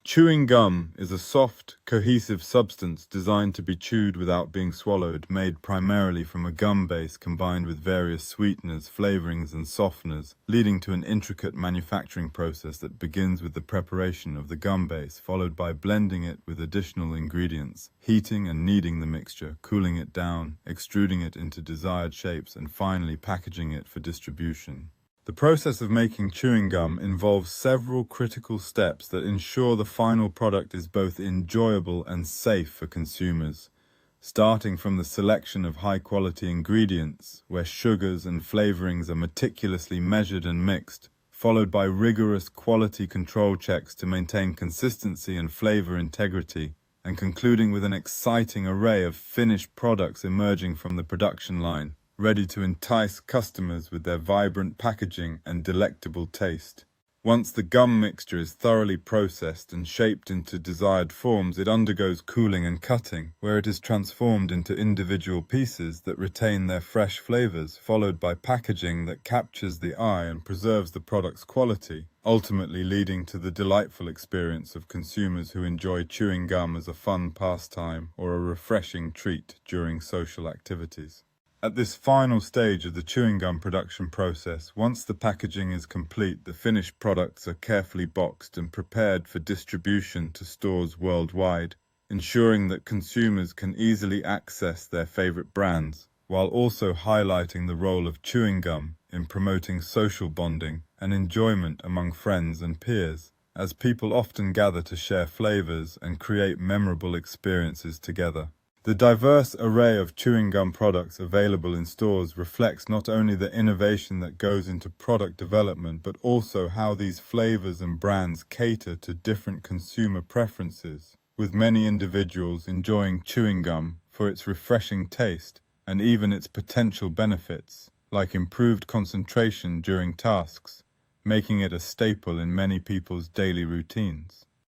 Chewing gum is a soft, cohesive substance designed to be chewed without being swallowed, made primarily from a gum base combined with various sweeteners, flavorings, and softeners, leading to an intricate manufacturing process that begins with the preparation of the gum base, followed by blending it with additional ingredients, heating and kneading the mixture, cooling it down, extruding it into desired shapes, and finally packaging it for distribution. The process of making chewing gum involves several critical steps that ensure the final product is both enjoyable and safe for consumers, starting from the selection of high-quality ingredients, where sugars and flavorings are meticulously measured and mixed, followed by rigorous quality control checks to maintain consistency and flavor integrity, and concluding with an exciting array of finished products emerging from the production line, ready to entice customers with their vibrant packaging and delectable taste. Once the gum mixture is thoroughly processed and shaped into desired forms, it undergoes cooling and cutting, where it is transformed into individual pieces that retain their fresh flavors, followed by packaging that captures the eye and preserves the product's quality, ultimately leading to the delightful experience of consumers who enjoy chewing gum as a fun pastime or a refreshing treat during social activities. At this final stage of the chewing gum production process, once the packaging is complete, the finished products are carefully boxed and prepared for distribution to stores worldwide, ensuring that consumers can easily access their favorite brands, while also highlighting the role of chewing gum in promoting social bonding and enjoyment among friends and peers, as people often gather to share flavors and create memorable experiences together. The diverse array of chewing gum products available in stores reflects not only the innovation that goes into product development, but also how these flavors and brands cater to different consumer preferences, with many individuals enjoying chewing gum for its refreshing taste and even its potential benefits, like improved concentration during tasks, making it a staple in many people's daily routines.